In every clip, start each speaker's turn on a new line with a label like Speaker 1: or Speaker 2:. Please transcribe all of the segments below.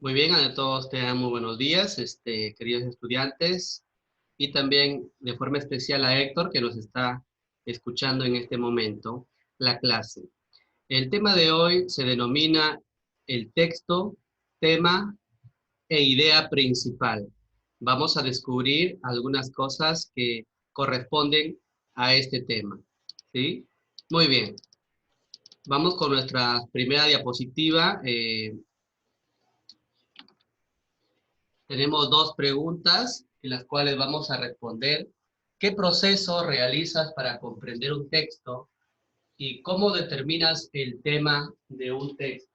Speaker 1: Muy bien, a todos tengan muy buenos días, queridos estudiantes, y también de forma especial a Héctor, que nos está escuchando en este momento la clase. El tema de hoy se denomina el texto, tema e idea principal. Vamos a descubrir algunas cosas que corresponden a este tema, ¿sí? Muy bien, vamos con nuestra primera diapositiva. Tenemos dos preguntas en las cuales vamos a responder. ¿Qué proceso realizas para comprender un texto y cómo determinas el tema de un texto?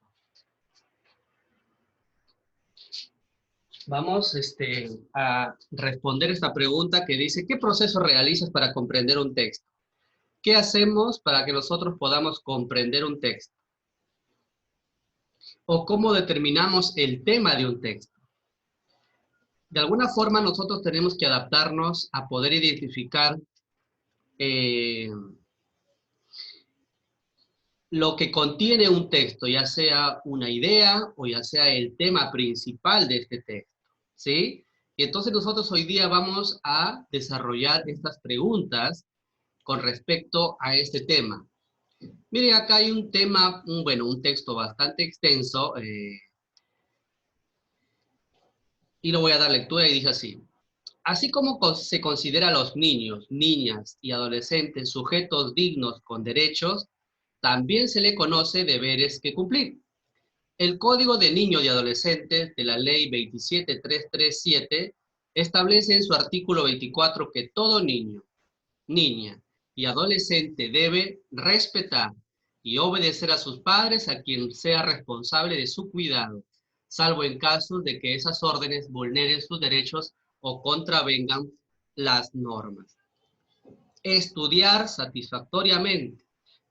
Speaker 1: Vamos a responder esta pregunta que dice, ¿qué proceso realizas para comprender un texto? ¿Qué hacemos para que nosotros podamos comprender un texto? ¿O cómo determinamos el tema de un texto? De alguna forma nosotros tenemos que adaptarnos a poder identificar eh, lo que contiene un texto, ya sea una idea o ya sea el tema principal de este texto, ¿sí? Y entonces nosotros hoy día vamos a desarrollar estas preguntas con respecto a este tema. Miren, acá hay un tema, un texto bastante extenso, y lo voy a dar lectura y dice así. Así como se considera a los niños, niñas y adolescentes sujetos dignos con derechos, también se le conoce deberes que cumplir. El Código de Niños y Adolescentes de la Ley 27337 establece en su artículo 24 que todo niño, niña y adolescente debe respetar y obedecer a sus padres, a quien sea responsable de su cuidado, salvo en casos de que esas órdenes vulneren sus derechos o contravengan las normas. Estudiar satisfactoriamente,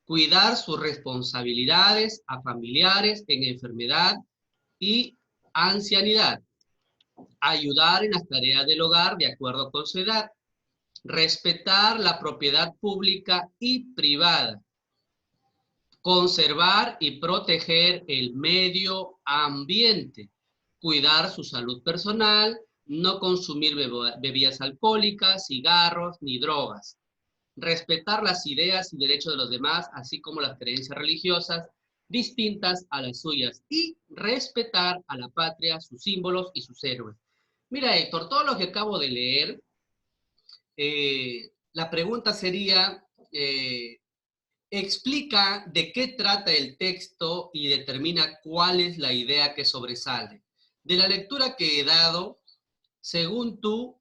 Speaker 1: cuidar sus responsabilidades a familiares en enfermedad y ancianidad, ayudar en las tareas del hogar de acuerdo con su edad, respetar la propiedad pública y privada, conservar y proteger el medio ambiente, cuidar su salud personal, no consumir bebidas alcohólicas, cigarros ni drogas, respetar las ideas y derechos de los demás, así como las creencias religiosas distintas a las suyas, y respetar a la patria, sus símbolos y sus héroes. Mira, Héctor, todo lo que acabo de leer, la pregunta sería, explica de qué trata el texto y determina cuál es la idea que sobresale. De la lectura que he dado, según tú,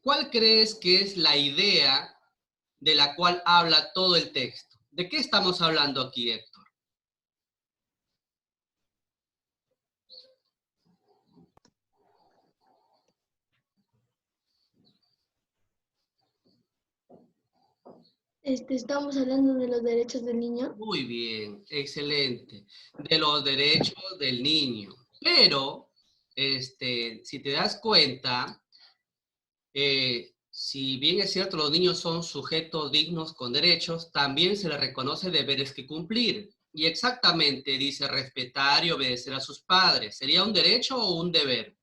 Speaker 1: ¿cuál crees que es la idea de la cual habla todo el texto? ¿De qué estamos hablando aquí, Héctor?
Speaker 2: Estamos hablando de los derechos del niño.
Speaker 1: Muy bien, excelente. De los derechos del niño. Pero, si te das cuenta, si bien es cierto, los niños son sujetos dignos con derechos, también se les reconoce deberes que cumplir. Y exactamente dice respetar y obedecer a sus padres. ¿Sería un derecho o un deber?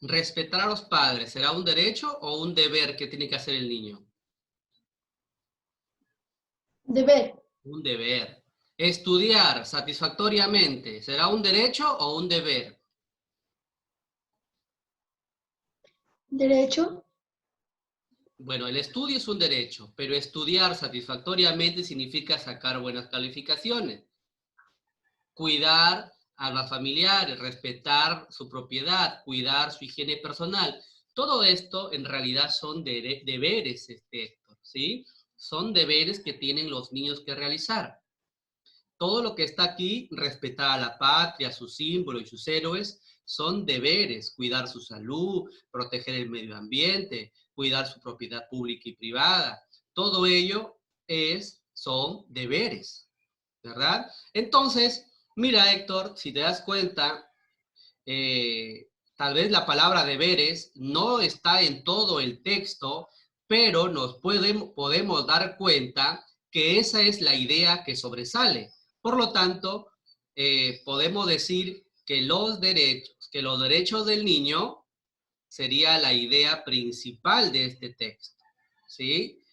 Speaker 1: Respetar a los padres, ¿será un derecho o un deber que tiene que hacer el niño?
Speaker 2: Deber.
Speaker 1: Un deber. Estudiar satisfactoriamente, ¿será un derecho o un deber?
Speaker 2: Derecho.
Speaker 1: Bueno, el estudio es un derecho, pero estudiar satisfactoriamente significa sacar buenas calificaciones, cuidar a los familiares, respetar su propiedad, cuidar su higiene personal. Todo esto en realidad son deberes, Héctor, ¿sí? Son deberes que tienen los niños que realizar. Todo lo que está aquí, respetar a la patria, sus símbolos y sus héroes, son deberes, cuidar su salud, proteger el medio ambiente, cuidar su propiedad pública y privada. Todo ello son deberes, ¿verdad? Entonces, mira, Héctor, si te das cuenta, tal vez la palabra deberes no está en todo el texto, pero podemos dar cuenta que esa es la idea que sobresale. Por lo tanto, podemos decir que los derechos del niño sería la idea principal de este texto, ¿sí?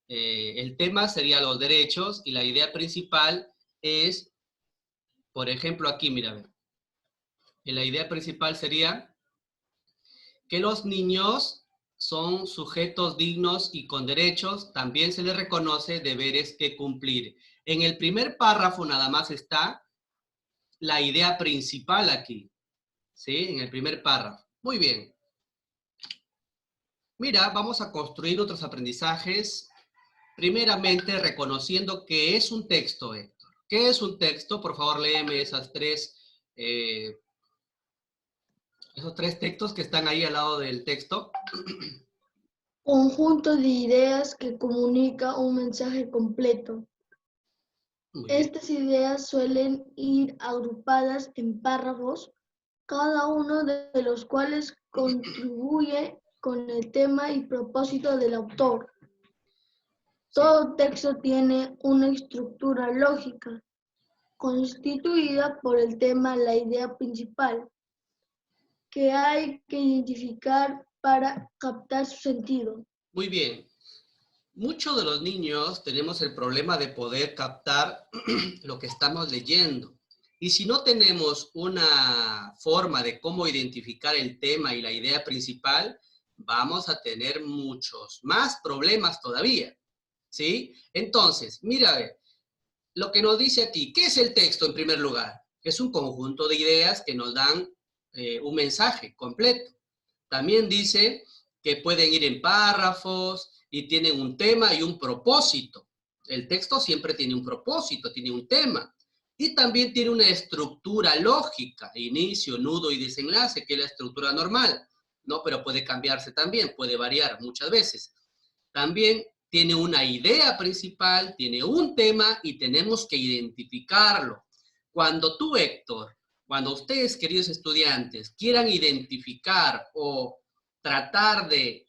Speaker 1: El tema sería los derechos y la idea principal es, por ejemplo, aquí, mira, ve, la idea principal sería que los niños son sujetos dignos y con derechos, también se les reconoce deberes que cumplir. En el primer párrafo nada más está la idea principal aquí, ¿sí? En el primer párrafo. Muy bien. Mira, vamos a construir otros aprendizajes, primeramente reconociendo que es un texto, Héctor. ¿Qué es un texto? Por favor, léeme esos tres textos que están ahí al lado del texto.
Speaker 2: Conjunto de ideas que comunica un mensaje completo.
Speaker 1: Muy bien.
Speaker 2: Estas ideas suelen ir agrupadas en párrafos, cada uno de los cuales contribuye con el tema y propósito del autor.
Speaker 1: Sí.
Speaker 2: Todo texto tiene una estructura lógica, constituida por el tema, la idea principal, que hay que identificar para captar su sentido.
Speaker 1: Muy bien. Muchos de los niños tenemos el problema de poder captar lo que estamos leyendo. Y si no tenemos una forma de cómo identificar el tema y la idea principal, vamos a tener muchos más problemas todavía, ¿sí? Entonces, mira, lo que nos dice aquí, ¿qué es el texto en primer lugar? Es un conjunto de ideas que nos dan un mensaje completo. También dice que pueden ir en párrafos y tienen un tema y un propósito. El texto siempre tiene un propósito, tiene un tema. Y también tiene una estructura lógica, inicio, nudo y desenlace, que es la estructura normal, ¿no? Pero puede cambiarse también, puede variar muchas veces. También tiene una idea principal, tiene un tema y tenemos que identificarlo. Cuando tú, Héctor, cuando ustedes, queridos estudiantes, quieran identificar o tratar de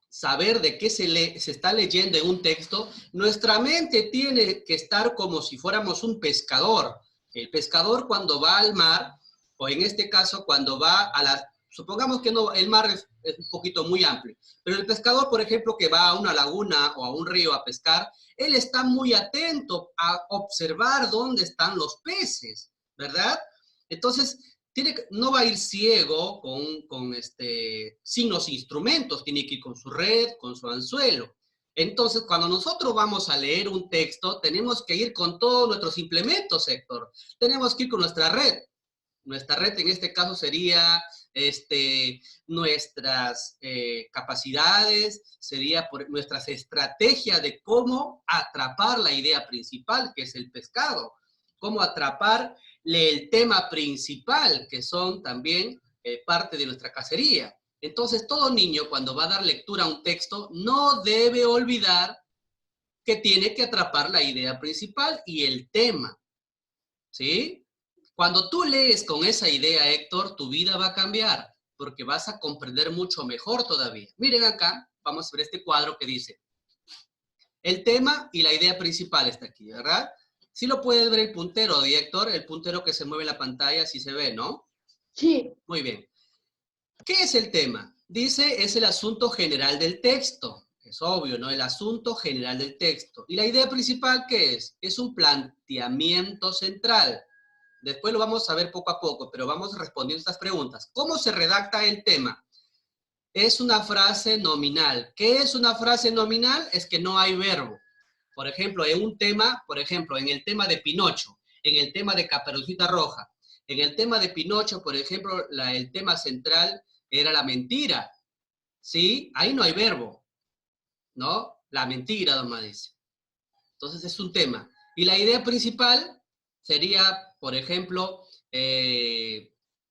Speaker 1: saber de qué se está leyendo en un texto, nuestra mente tiene que estar como si fuéramos un pescador. El pescador cuando va al mar, o en este caso cuando va a la... Supongamos que no, el mar es un poquito muy amplio, pero el pescador, por ejemplo, que va a una laguna o a un río a pescar, él está muy atento a observar dónde están los peces, ¿verdad? Entonces, no va a ir ciego sin los instrumentos, tiene que ir con su red, con su anzuelo. Entonces, cuando nosotros vamos a leer un texto, tenemos que ir con todos nuestros implementos, Héctor. Tenemos que ir con nuestra red. Nuestra red en este caso sería nuestras capacidades, sería por nuestras estrategias de cómo atrapar la idea principal, que es el pescado, cómo atrapar el tema principal, que son también parte de nuestra cacería. Entonces, todo niño cuando va a dar lectura a un texto no debe olvidar que tiene que atrapar la idea principal y el tema, ¿sí? Cuando tú lees con esa idea, Héctor, tu vida va a cambiar, porque vas a comprender mucho mejor todavía. Miren acá, vamos a ver este cuadro que dice, el tema y la idea principal está aquí, ¿verdad? Sí lo puedes ver el puntero, Héctor, el puntero que se mueve en la pantalla, sí se ve, ¿no?
Speaker 2: Sí.
Speaker 1: Muy bien. ¿Qué es el tema? Dice, es el asunto general del texto. Es obvio, ¿no? El asunto general del texto. ¿Y la idea principal qué es? Es un planteamiento central. Después lo vamos a ver poco a poco, pero vamos respondiendo estas preguntas. ¿Cómo se redacta el tema? Es una frase nominal. ¿Qué es una frase nominal? Es que no hay verbo. Por ejemplo, en un tema, por ejemplo, en el tema de Pinocho, en el tema de Caperucita Roja, en el tema de Pinocho, por ejemplo, el tema central era la mentira, ¿sí? Ahí no hay verbo, ¿no? La mentira, don dice. Entonces es un tema. Y la idea principal sería, por ejemplo,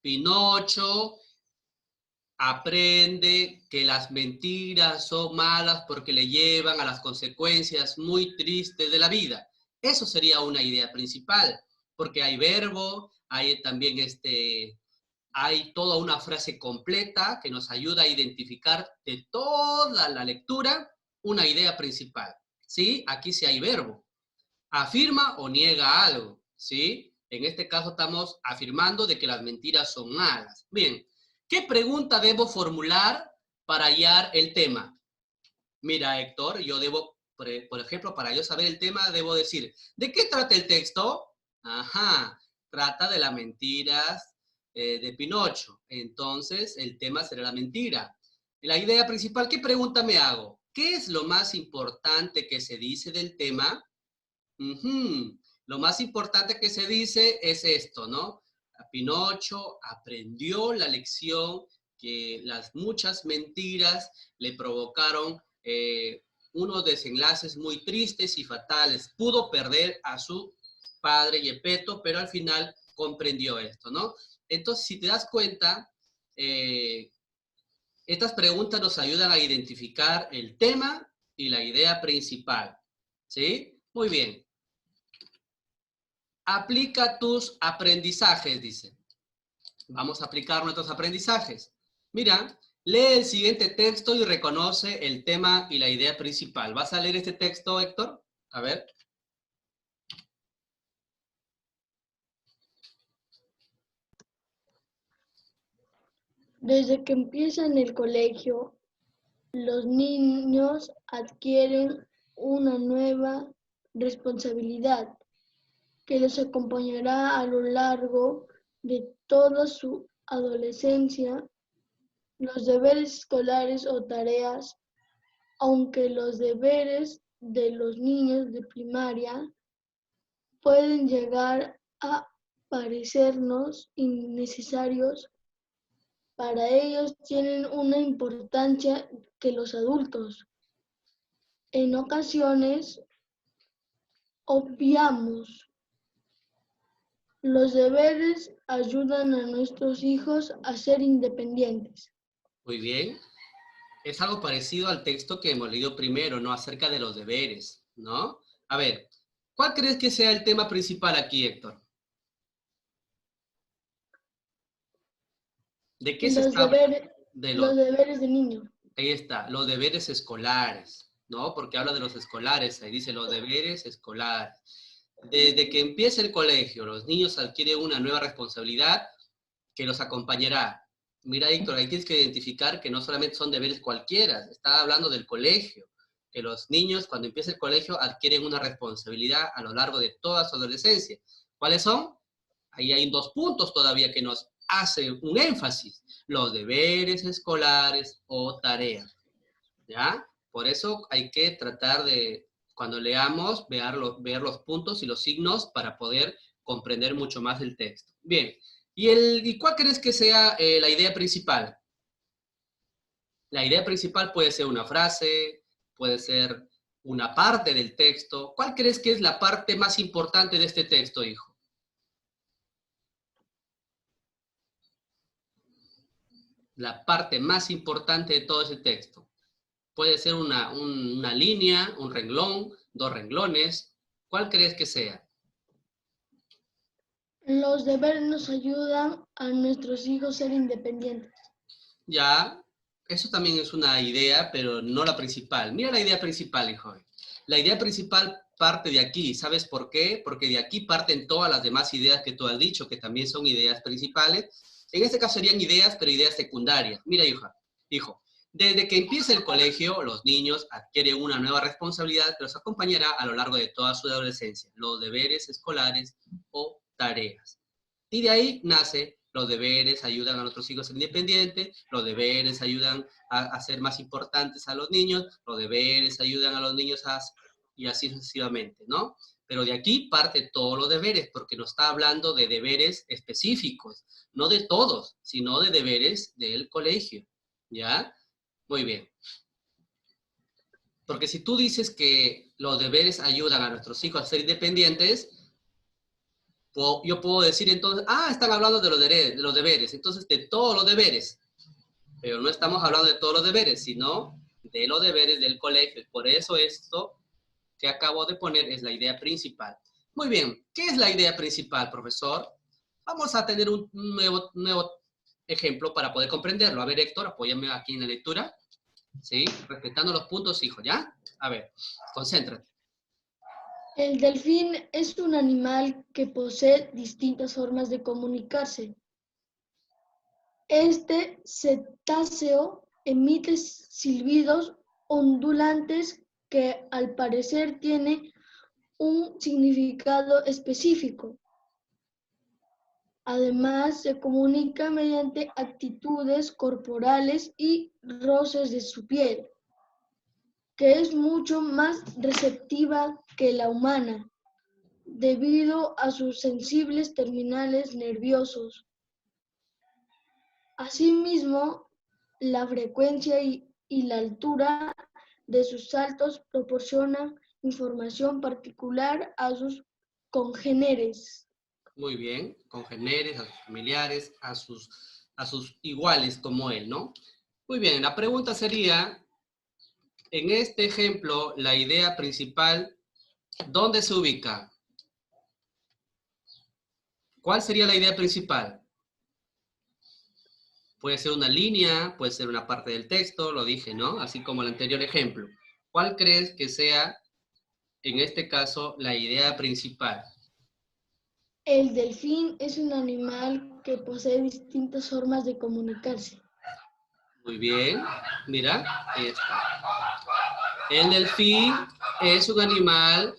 Speaker 1: Pinocho aprende que las mentiras son malas porque le llevan a las consecuencias muy tristes de la vida. Eso sería una idea principal, porque hay verbo, hay también hay toda una frase completa que nos ayuda a identificar de toda la lectura una idea principal. ¿sí? Aquí sí hay verbo. Afirma o niega algo, ¿sí? En este caso estamos afirmando de que las mentiras son malas. Bien, ¿qué pregunta debo formular para hallar el tema? Mira, Héctor, yo debo, por ejemplo, para yo saber el tema, debo decir, ¿de qué trata el texto? Ajá, trata de las mentiras de Pinocho. Entonces, el tema será la mentira. La idea principal, ¿qué pregunta me hago? ¿Qué es lo más importante que se dice del tema? Lo más importante que se dice es esto, ¿no? Pinocho aprendió la lección que las muchas mentiras le provocaron unos desenlaces muy tristes y fatales. Pudo perder a su padre Gepetto, pero al final comprendió esto, ¿no? Entonces, si te das cuenta, eh, estas preguntas nos ayudan a identificar el tema y la idea principal, ¿sí? Muy bien. Aplica tus aprendizajes, dice. Vamos a aplicar nuestros aprendizajes. Mira, lee el siguiente texto y reconoce el tema y la idea principal. ¿Vas a leer este texto, Héctor? A ver.
Speaker 2: Desde que empiezan el colegio, los niños adquieren una nueva responsabilidad que les acompañará a lo largo de toda su adolescencia. Los deberes escolares o tareas, aunque los deberes de los niños de primaria pueden llegar a parecernos innecesarios, para ellos tienen una importancia que los adultos en ocasiones obviamos. Los deberes ayudan a nuestros hijos a ser independientes.
Speaker 1: Muy bien. Es algo parecido al texto que hemos leído primero, ¿no? Acerca de los deberes, ¿no? A ver, ¿cuál crees que sea el tema principal aquí, Héctor? ¿De qué se
Speaker 2: Los
Speaker 1: está hablando?
Speaker 2: deberes,
Speaker 1: De
Speaker 2: los
Speaker 1: los,
Speaker 2: deberes de niño.
Speaker 1: ahí está, los deberes escolares, ¿no? Porque habla de los escolares, ahí dice los deberes escolares. Desde que empieza el colegio, los niños adquieren una nueva responsabilidad que los acompañará. Mira, Héctor, ahí tienes que identificar que no solamente son deberes cualquiera, está hablando del colegio, que los niños cuando empieza el colegio adquieren una responsabilidad a lo largo de toda su adolescencia. ¿Cuáles son? Ahí hay dos puntos todavía que nos hacen un énfasis, los deberes escolares o tareas, ¿ya? Por eso hay que tratar de, cuando leamos, ver los puntos y los signos para poder comprender mucho más el texto. Bien, ¿y cuál crees que sea la idea principal? La idea principal puede ser una frase, puede ser una parte del texto. ¿Cuál crees que es la parte más importante de este texto, hijo? La parte más importante de todo ese texto. Puede ser una línea, un renglón, dos renglones. ¿Cuál crees que sea?
Speaker 2: Los deberes nos ayudan a nuestros hijos a ser independientes.
Speaker 1: Ya, eso también es una idea, pero no la principal. Mira la idea principal, hijo. La idea principal parte de aquí. ¿Sabes por qué? Porque de aquí parten todas las demás ideas que tú has dicho, que también son ideas principales. En este caso serían ideas, pero ideas secundarias. Mira, hijo, desde que empieza el colegio, los niños adquieren una nueva responsabilidad que los acompañará a lo largo de toda su adolescencia, los deberes escolares o tareas. Y de ahí nace, los deberes ayudan a nuestros hijos a ser independientes, los deberes ayudan a ser más importantes a los niños, los deberes ayudan a los niños y así sucesivamente, ¿no? Pero de aquí parte todos los deberes, porque nos está hablando de deberes específicos, no de todos, sino de deberes del colegio, ¿ya? Muy bien. Porque si tú dices que los deberes ayudan a nuestros hijos a ser independientes, yo puedo decir entonces, están hablando de los deberes, entonces de todos los deberes, pero no estamos hablando de todos los deberes, sino de los deberes del colegio. Por eso esto que acabo de poner es la idea principal. Muy bien, ¿qué es la idea principal, profesor? Vamos a tener un nuevo ejemplo para poder comprenderlo. A ver, Héctor, apóyame aquí en la lectura. ¿Sí? Respetando los puntos, hijo, ¿ya? A ver, concéntrate.
Speaker 2: El delfín es un animal que posee distintas formas de comunicarse. Este cetáceo emite silbidos ondulantes que al parecer tienen un significado específico. Además, se comunica mediante actitudes corporales y roces de su piel, que es mucho más receptiva que la humana, debido a sus sensibles terminales nerviosos. Asimismo, la frecuencia y la altura de sus saltos proporcionan información particular a sus congéneres.
Speaker 1: Muy bien, congéneres, a sus familiares, a sus iguales como él, ¿no? Muy bien, la pregunta sería, en este ejemplo, la idea principal, ¿dónde se ubica? ¿Cuál sería la idea principal? Puede ser una línea, puede ser una parte del texto, lo dije, ¿no? Así como el anterior ejemplo. ¿Cuál crees que sea, en este caso, la idea principal?
Speaker 2: El delfín es un animal que posee distintas formas de comunicarse.
Speaker 1: Muy bien, mira, ahí está. El delfín es un animal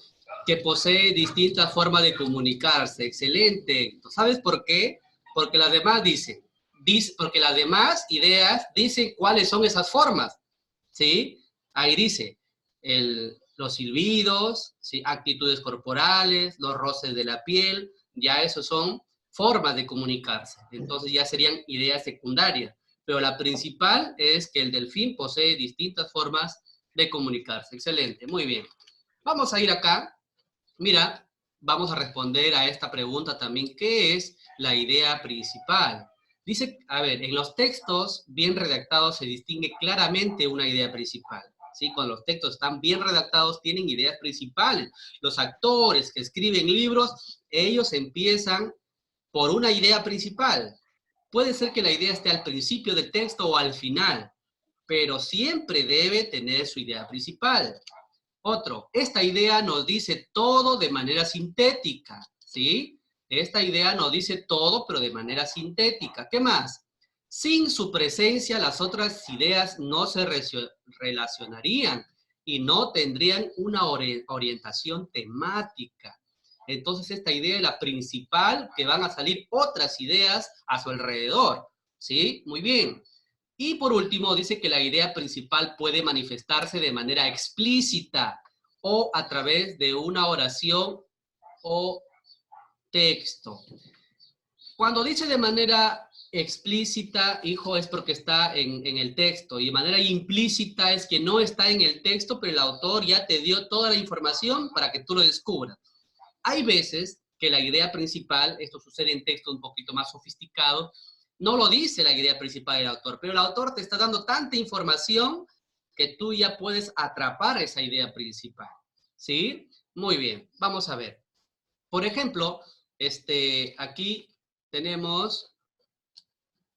Speaker 1: que posee distintas formas de comunicarse. Excelente. ¿Sabes por qué? Porque las demás porque las demás ideas dicen cuáles son esas formas. ¿Sí? Ahí dice, los silbidos, ¿sí? Actitudes corporales, los roces de la piel, ya esos son formas de comunicarse. Entonces ya serían ideas secundarias. Pero la principal es que el delfín posee distintas formas de comunicarse. Excelente, muy bien. Vamos a ir acá. Mira, vamos a responder a esta pregunta también. ¿Qué es la idea principal? Dice, a ver, en los textos bien redactados se distingue claramente una idea principal. ¿Sí? Cuando los textos están bien redactados tienen ideas principales. Los actores que escriben libros, ellos empiezan por una idea principal. Puede ser que la idea esté al principio del texto o al final, pero siempre debe tener su idea principal. Otro, esta idea nos dice todo de manera sintética, ¿sí? Esta idea nos dice todo, pero de manera sintética. ¿Qué más? Sin su presencia, las otras ideas no se relacionarían y no tendrían una orientación temática. Entonces, esta idea es la principal, que van a salir otras ideas a su alrededor, ¿sí? Muy bien. Y por último, dice que la idea principal puede manifestarse de manera explícita o a través de una oración o texto. Cuando dice de manera explícita, hijo, es porque está en el texto, y de manera implícita es que no está en el texto, pero el autor ya te dio toda la información para que tú lo descubras. Hay veces que la idea principal, esto sucede en textos un poquito más sofisticados, no lo dice la idea principal del autor, pero el autor te está dando tanta información que tú ya puedes atrapar esa idea principal. ¿Sí? Muy bien, vamos a ver. Por ejemplo, aquí tenemos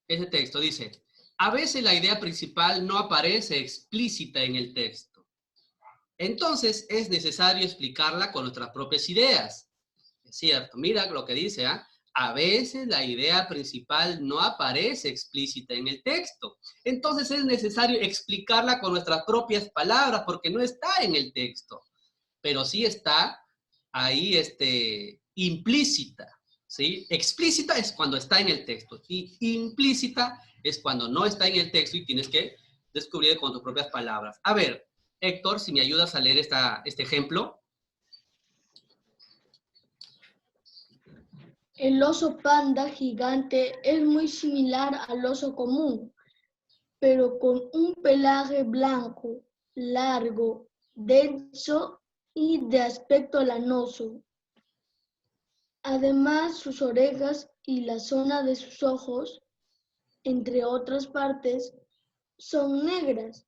Speaker 1: ese texto, dice, a veces la idea principal no aparece explícita en el texto. Entonces es necesario explicarla con nuestras propias ideas. Es cierto, mira lo que dice, ¿ah? A veces la idea principal no aparece explícita en el texto. Entonces es necesario explicarla con nuestras propias palabras porque no está en el texto, pero sí está ahí implícita, ¿sí? Explícita es cuando está en el texto y implícita es cuando no está en el texto y tienes que descubrir con tus propias palabras. A ver, Héctor, si me ayudas a leer este ejemplo.
Speaker 2: El oso panda gigante es muy similar al oso común, pero con un pelaje blanco, largo, denso y de aspecto lanoso. Además, sus orejas y la zona de sus ojos, entre otras partes, son negras.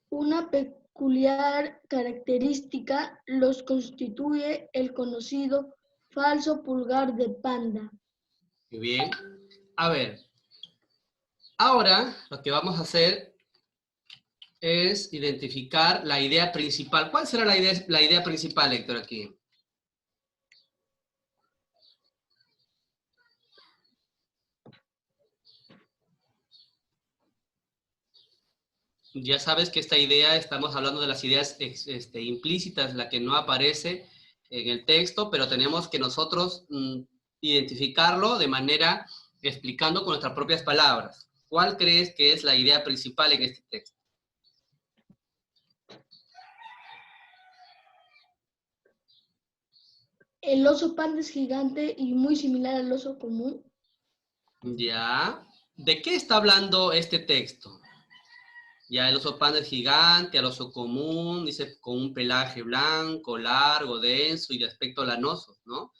Speaker 2: Una peculiar característica los constituye el conocido falso pulgar de panda.
Speaker 1: Muy bien. A ver, ahora lo que vamos a hacer es identificar la idea principal. ¿Cuál será la idea principal, Héctor, aquí? Ya sabes que esta idea, estamos hablando de las ideas implícitas, la que no aparece en el texto, pero tenemos que nosotros identificarlo de manera explicando con nuestras propias palabras. ¿Cuál crees que es la idea principal en este texto?
Speaker 2: El oso panda es gigante y muy similar al oso común.
Speaker 1: Ya. ¿De qué está hablando este texto? Ya el oso panda es gigante, al oso común, dice con un pelaje blanco, largo, denso y de aspecto lanoso, ¿no?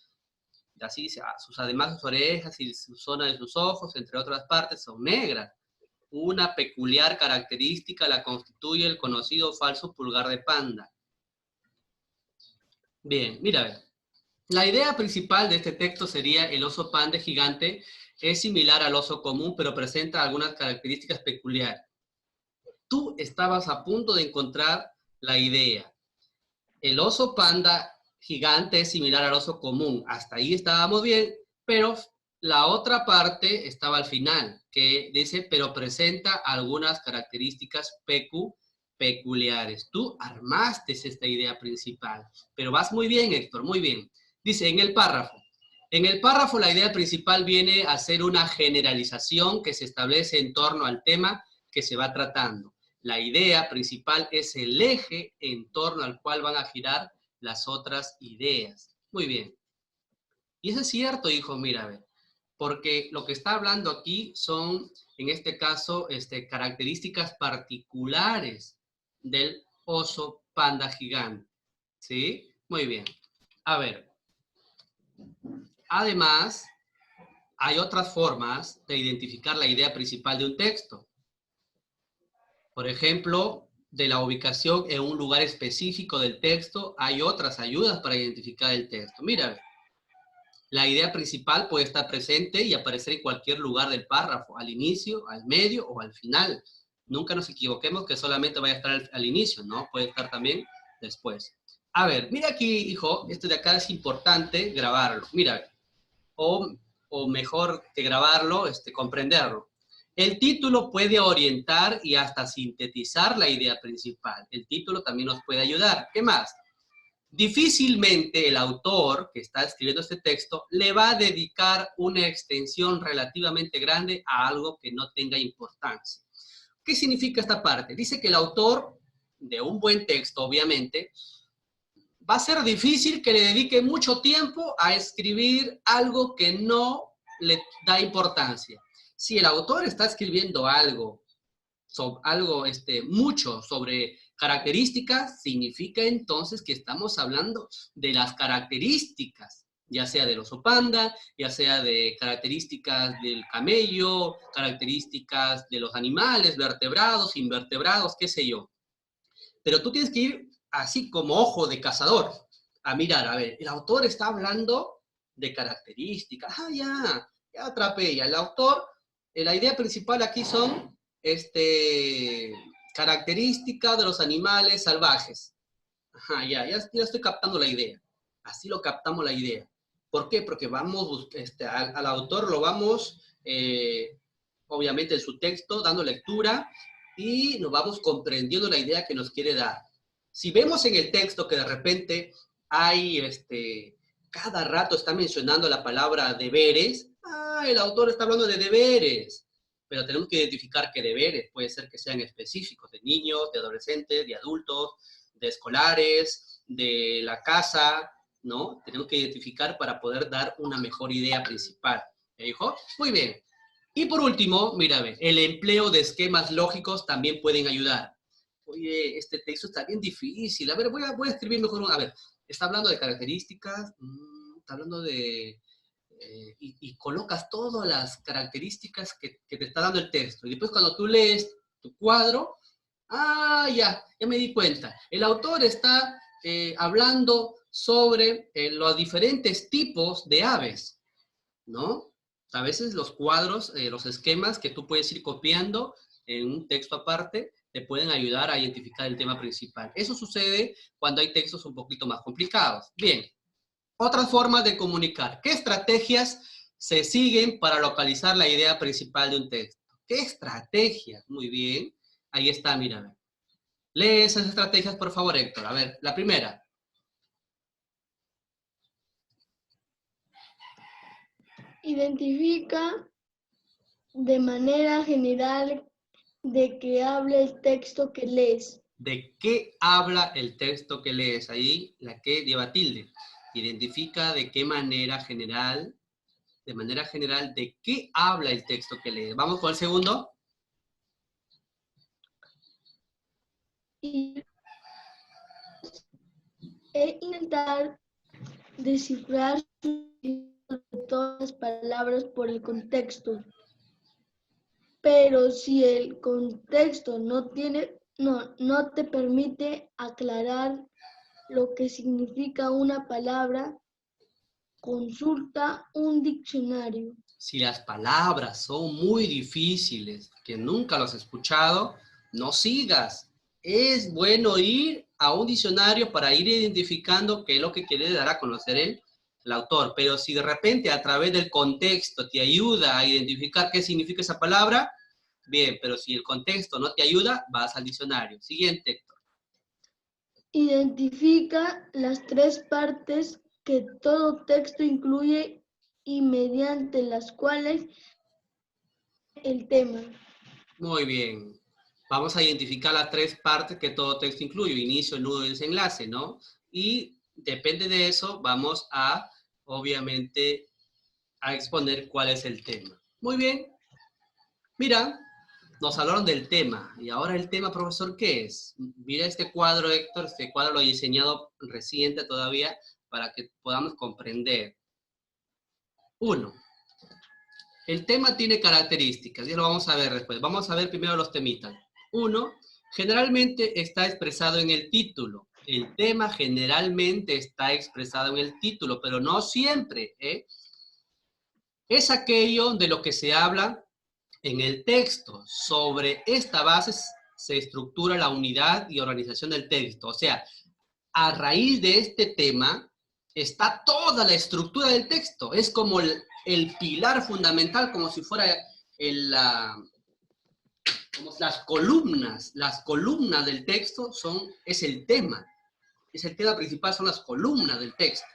Speaker 1: Y así dice, además sus orejas y su zona de sus ojos, entre otras partes, son negras. Una peculiar característica la constituye el conocido falso pulgar de panda. Bien, mira, a ver. La idea principal de este texto sería el oso panda gigante es similar al oso común, pero presenta algunas características peculiares. Tú estabas a punto de encontrar la idea. El oso panda gigante es similar al oso común. Hasta ahí estábamos bien, pero la otra parte estaba al final, que dice, pero presenta algunas características peculiares. Tú armaste esta idea principal, pero vas muy bien, Héctor, muy bien. Dice, en el párrafo la idea principal viene a ser una generalización que se establece en torno al tema que se va tratando. La idea principal es el eje en torno al cual van a girar las otras ideas. Muy bien. Y eso es cierto, hijo, mira, a ver, porque lo que está hablando aquí son, en este caso, características particulares del oso panda gigante. ¿Sí? Muy bien. A ver, además, hay otras formas de identificar la idea principal de un texto. Por ejemplo, de la ubicación en un lugar específico del texto, hay otras ayudas para identificar el texto. Mira, la idea principal puede estar presente y aparecer en cualquier lugar del párrafo, al inicio, al medio o al final. Nunca nos equivoquemos que solamente vaya a estar al inicio, ¿no? Puede estar también después. A ver, mira aquí, hijo, esto de acá es importante grabarlo. Mira, o mejor que grabarlo, comprenderlo. El título puede orientar y hasta sintetizar la idea principal. El título también nos puede ayudar. ¿Qué más? Difícilmente el autor que está escribiendo este texto le va a dedicar una extensión relativamente grande a algo que no tenga importancia. ¿Qué significa esta parte? Dice que el autor de un buen texto, obviamente, va a ser difícil que le dedique mucho tiempo a escribir algo que no le da importancia. Si el autor está escribiendo algo mucho sobre características, significa entonces que estamos hablando de las características, ya sea del oso panda, ya sea de características del camello, características de los animales, vertebrados, invertebrados, qué sé yo. Pero tú tienes que ir así como ojo de cazador a mirar, a ver, el autor está hablando de características, ya atrapé ya. El autor, la idea principal aquí son características de los animales salvajes. Ya estoy captando la idea. Así lo captamos la idea. ¿Por qué? Porque vamos, al autor lo vamos, obviamente en su texto, dando lectura y nos vamos comprendiendo la idea que nos quiere dar. Si vemos en el texto que de repente hay, cada rato está mencionando la palabra deberes, el autor está hablando de deberes, pero tenemos que identificar qué deberes, puede ser que sean específicos, de niños, de adolescentes, de adultos, de escolares, de la casa, ¿no? Tenemos que identificar para poder dar una mejor idea principal. ¿Me dijo? Muy bien. Y por último, mírame, el empleo de esquemas lógicos también pueden ayudar. Oye, este texto está bien difícil. A ver, voy a escribir mejor. A ver, está hablando de características, está hablando de... y colocas todas las características que te está dando el texto. Y después cuando tú lees tu cuadro, ya me di cuenta. El autor está hablando sobre los diferentes tipos de aves, ¿no? A veces los cuadros, los esquemas que tú puedes ir copiando en un texto aparte, te pueden ayudar a identificar el tema principal. Eso sucede cuando hay textos un poquito más complicados. Bien, otras formas de comunicar. ¿Qué estrategias se siguen para localizar la idea principal de un texto? ¿Qué estrategias? Muy bien. Ahí está, mira. Lee esas estrategias, por favor, Héctor. A ver, la primera.
Speaker 2: Identifica de manera general de qué habla el texto que lees.
Speaker 1: ¿De qué habla el texto que lees? Ahí la que lleva tilde. Identifica de qué manera general, de qué habla el texto que lees. Vamos con el segundo.
Speaker 2: E intentar descifrar todas las palabras por el contexto. Pero si el contexto no te permite aclarar lo que significa una palabra, consulta un diccionario.
Speaker 1: Si las palabras son muy difíciles, que nunca los has escuchado, no sigas. Es bueno ir a un diccionario para ir identificando qué es lo que quiere dar a conocer el autor. Pero si de repente a través del contexto te ayuda a identificar qué significa esa palabra, bien, pero si el contexto no te ayuda, vas al diccionario. Siguiente, Héctor.
Speaker 2: Identifica las tres partes que todo texto incluye y mediante las cuales el tema.
Speaker 1: Muy bien. Vamos a identificar las tres partes que todo texto incluye, inicio, nudo y desenlace, ¿no? Y depende de eso, vamos a, obviamente, a exponer cuál es el tema. Muy bien. Mira, nos hablaron del tema. Y ahora el tema, profesor, ¿qué es? Mira este cuadro, Héctor, este cuadro lo he diseñado reciente todavía para que podamos comprender. Uno, el tema tiene características, ya lo vamos a ver después. Vamos a ver primero los temitas. Uno, generalmente está expresado en el título. El tema generalmente está expresado en el título, pero no siempre, ¿eh? Es aquello de lo que se habla en el texto. Sobre esta base se estructura la unidad y organización del texto. O sea, a raíz de este tema está toda la estructura del texto. Es como el pilar fundamental, como si fuera como las columnas del texto es el tema. Es el tema principal, son las columnas del texto.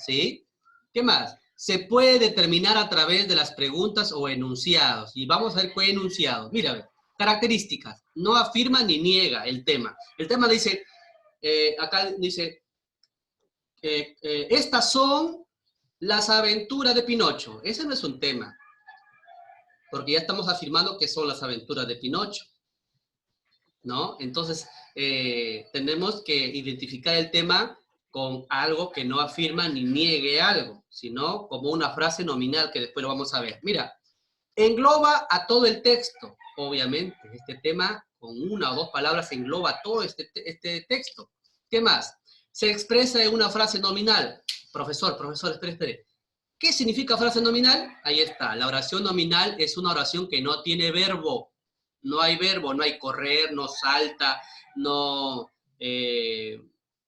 Speaker 1: ¿Sí? ¿Qué más? Se puede determinar a través de las preguntas o enunciados. Y vamos a ver qué enunciados. Mira, a ver, características. No afirma ni niega el tema. El tema dice, acá dice, estas son las aventuras de Pinocho. Ese no es un tema, porque ya estamos afirmando que son las aventuras de Pinocho, ¿no? Entonces, tenemos que identificar el tema con algo que no afirma ni niegue algo, sino como una frase nominal que después lo vamos a ver. Mira, engloba a todo el texto, obviamente. Este tema, con una o dos palabras, engloba todo este texto. ¿Qué más? Se expresa en una frase nominal. Profesor, espere. ¿Qué significa frase nominal? Ahí está. La oración nominal es una oración que no tiene verbo. No hay verbo, no hay correr, no salta, no,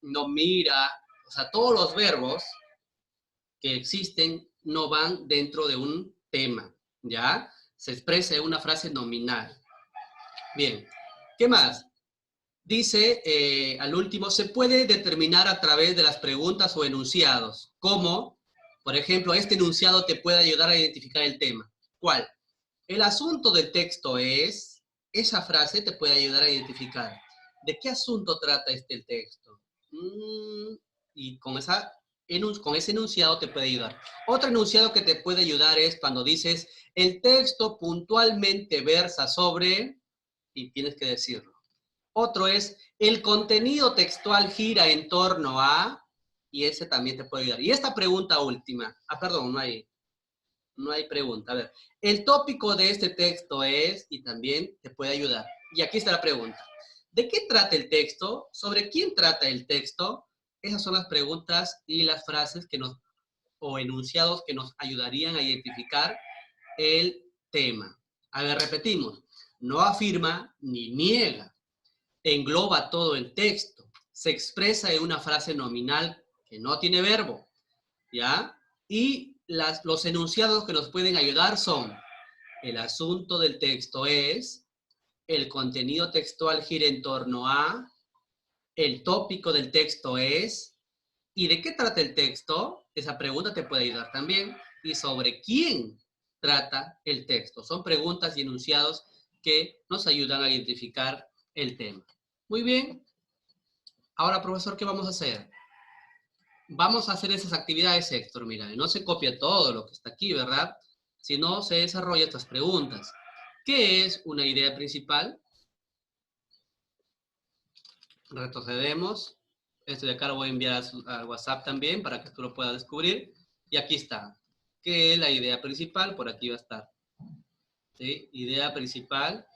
Speaker 1: no mira. O sea, todos los verbos que existen no van dentro de un tema, ¿ya? Se expresa en una frase nominal. Bien, ¿qué más? Dice, al último, se puede determinar a través de las preguntas o enunciados, como, por ejemplo, este enunciado te puede ayudar a identificar el tema. ¿Cuál? El asunto del texto es, esa frase te puede ayudar a identificar. ¿De qué asunto trata el texto? Y con ese enunciado te puede ayudar. Otro enunciado que te puede ayudar es cuando dices, el texto puntualmente versa sobre, y tienes que decirlo. Otro es, el contenido textual gira en torno a, y ese también te puede ayudar. Y esta pregunta última, perdón, no hay pregunta. A ver, el tópico de este texto es, y también te puede ayudar. Y aquí está la pregunta. ¿De qué trata el texto? ¿Sobre quién trata el texto? Esas son las preguntas y las frases o enunciados que nos ayudarían a identificar el tema. A ver, repetimos. No afirma ni niega. engloba todo el texto, se expresa en una frase nominal que no tiene verbo, ¿ya? Y los enunciados que nos pueden ayudar son: el asunto del texto es, el contenido textual gira en torno a, el tópico del texto es, ¿y de qué trata el texto? Esa pregunta te puede ayudar también. ¿Y sobre quién trata el texto? Son preguntas y enunciados que nos ayudan a identificar el tema. Muy bien. Ahora, profesor, ¿qué vamos a hacer? Vamos a hacer esas actividades, Héctor. Mira, no se copia todo lo que está aquí, ¿verdad? Sino se desarrolla estas preguntas. ¿Qué es una idea principal? Retrocedemos. Esto de acá lo voy a enviar al WhatsApp también para que tú lo puedas descubrir. Y aquí está. ¿Qué es la idea principal? Por aquí va a estar. ¿Sí? Idea principal.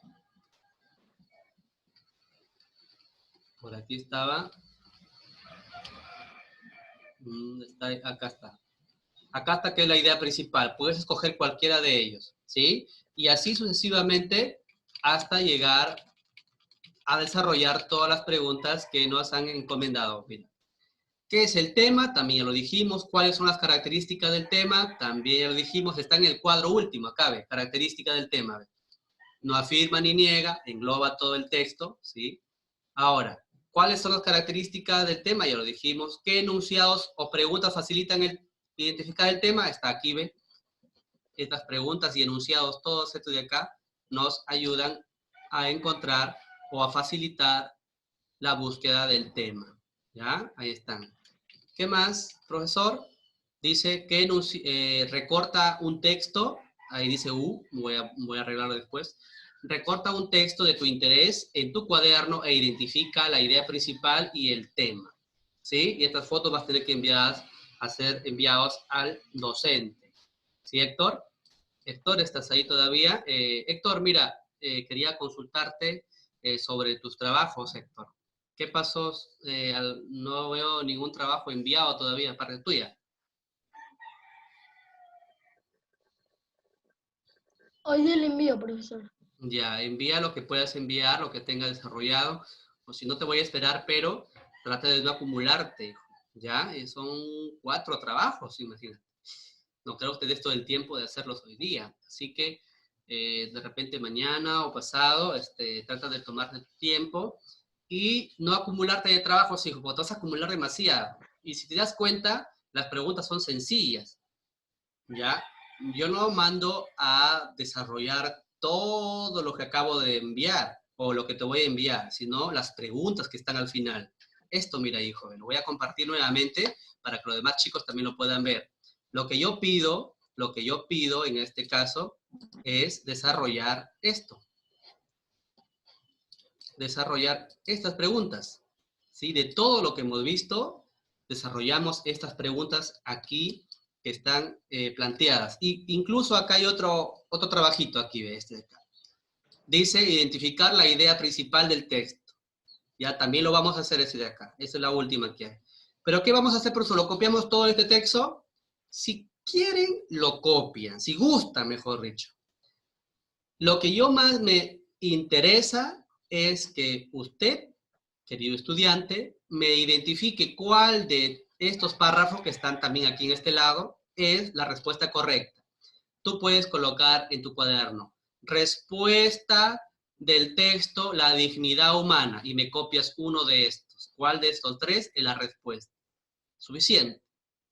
Speaker 1: Por aquí estaba. Acá está. Acá está que es la idea principal. Puedes escoger cualquiera de ellos. ¿Sí? Y así sucesivamente hasta llegar a desarrollar todas las preguntas que nos han encomendado. Mira. ¿Qué es el tema? También ya lo dijimos. ¿Cuáles son las características del tema? También ya lo dijimos. Está en el cuadro último, acá ve, características del tema. Ve. No afirma ni niega, engloba todo el texto, ¿sí? Ahora, ¿cuáles son las características del tema? Ya lo dijimos. ¿Qué enunciados o preguntas facilitan identificar el tema? Está aquí, ve. Estas preguntas y enunciados, todos estos de acá, nos ayudan a encontrar o a facilitar la búsqueda del tema. ¿Ya? Ahí están. ¿Qué más, profesor? Dice que recorta un texto, ahí dice voy a arreglarlo después. Recorta un texto de tu interés en tu cuaderno e identifica la idea principal y el tema. ¿Sí? Y estas fotos vas a tener que ser enviados al docente. ¿Sí, Héctor? Héctor, ¿estás ahí todavía? Héctor, mira, quería consultarte sobre tus trabajos, Héctor. ¿Qué pasó? No veo ningún trabajo enviado todavía, parte tuya.
Speaker 2: Hoy le envío, profesor.
Speaker 1: Ya, envía lo que puedas enviar, lo que tengas desarrollado, o si no te voy a esperar, pero trata de no acumularte, hijo. Ya, son 4 trabajos, imagínate. No creo que te des todo el tiempo de hacerlos hoy día, así que de repente mañana o pasado, trata de tomarte tu tiempo y no acumularte de trabajos, hijo, porque te vas a acumular demasiado. Y si te das cuenta, las preguntas son sencillas, ¿ya? Yo no mando a desarrollar todo lo que acabo de enviar o lo que te voy a enviar, sino las preguntas que están al final. Esto, mira, hijo, lo voy a compartir nuevamente para que los demás chicos también lo puedan ver. Lo que yo pido en este caso es desarrollar esto. Desarrollar estas preguntas. ¿Sí? De todo lo que hemos visto, desarrollamos estas preguntas aquí que están planteadas. Y incluso acá hay otro trabajito aquí, de este de acá. Dice identificar la idea principal del texto. Ya también lo vamos a hacer ese de acá. Esa es la última que hay. Pero ¿qué vamos a hacer, profesor? ¿Lo copiamos todo este texto? Si quieren, lo copian. Si gustan, mejor dicho. Lo que yo más me interesa es que usted, querido estudiante, me identifique cuál de estos párrafos que están también aquí en este lado es la respuesta correcta. Tú puedes colocar en tu cuaderno, respuesta del texto, la dignidad humana, y me copias uno de estos. ¿Cuál de estos 3 es la respuesta? Suficiente.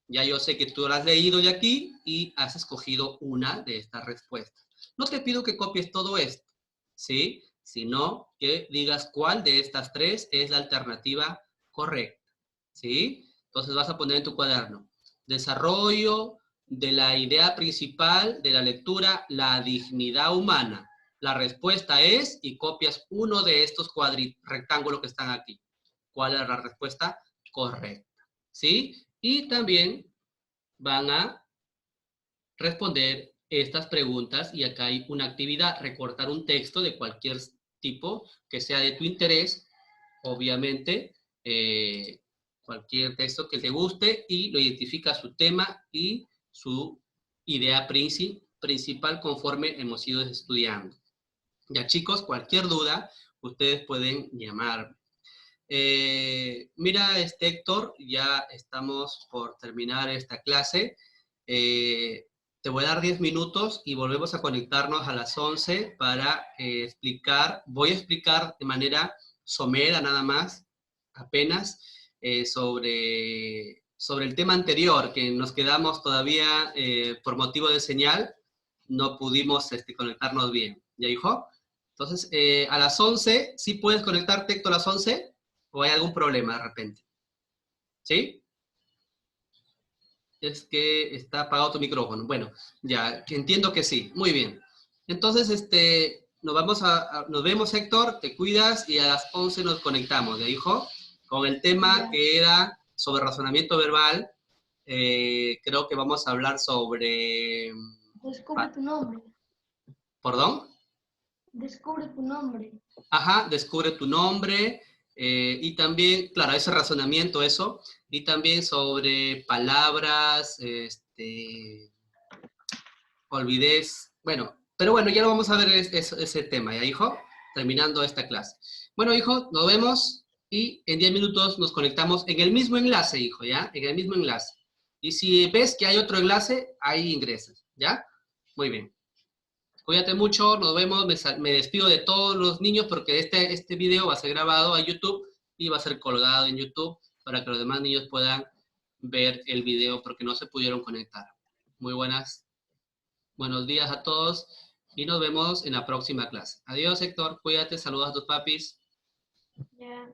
Speaker 1: Ya yo sé que tú lo has leído de aquí y has escogido una de estas respuestas. No te pido que copies todo esto, ¿sí? Sino que digas cuál de estas 3 es la alternativa correcta, ¿sí? Entonces vas a poner en tu cuaderno, desarrollo de la idea principal de la lectura, la dignidad humana. La respuesta es, y copias uno de estos rectángulos que están aquí. ¿Cuál es la respuesta correcta? ¿Sí? Y también van a responder estas preguntas y acá hay una actividad, recortar un texto de cualquier tipo que sea de tu interés, obviamente, cualquier texto que te guste y lo identifica su tema y su idea principal conforme hemos ido estudiando. Ya chicos, cualquier duda, ustedes pueden llamar. Mira, Héctor, ya estamos por terminar esta clase. Te voy a dar 10 minutos y volvemos a conectarnos a las 11 para explicar. Voy a explicar de manera somera nada más, apenas, sobre el tema anterior, que nos quedamos todavía por motivo de señal, no pudimos conectarnos bien. ¿Ya, hijo? Entonces, a las 11, ¿sí puedes conectarte, Héctor, a las 11? ¿O hay algún problema de repente? ¿Sí? Es que está apagado tu micrófono. Bueno, ya, que entiendo que sí. Muy bien. Entonces, nos vemos, Héctor, te cuidas y a las 11 nos conectamos, ¿ya, hijo? Con el tema
Speaker 2: Ya.
Speaker 1: que era sobre razonamiento verbal. Creo que vamos a hablar sobre...
Speaker 2: Descubre tu nombre.
Speaker 1: ¿Perdón?
Speaker 2: Descubre tu nombre.
Speaker 1: Ajá, descubre tu nombre. Y también, claro, ese razonamiento, eso. Y también sobre palabras, olvidez. Bueno, pero bueno, ya lo vamos a ver ese tema, ¿ya, hijo? Terminando esta clase. Bueno, hijo, nos vemos y en 10 minutos nos conectamos en el mismo enlace, hijo, ¿ya? En el mismo enlace. Y si ves que hay otro enlace, ahí ingresas, ¿ya? Muy bien. Cuídate mucho, nos vemos, me despido de todos los niños porque este video va a ser grabado a YouTube y va a ser colgado en YouTube para que los demás niños puedan ver el video porque no se pudieron conectar. Muy buenos días a todos y nos vemos en la próxima clase. Adiós, Héctor, cuídate, saludos a tus papis.
Speaker 2: Ya.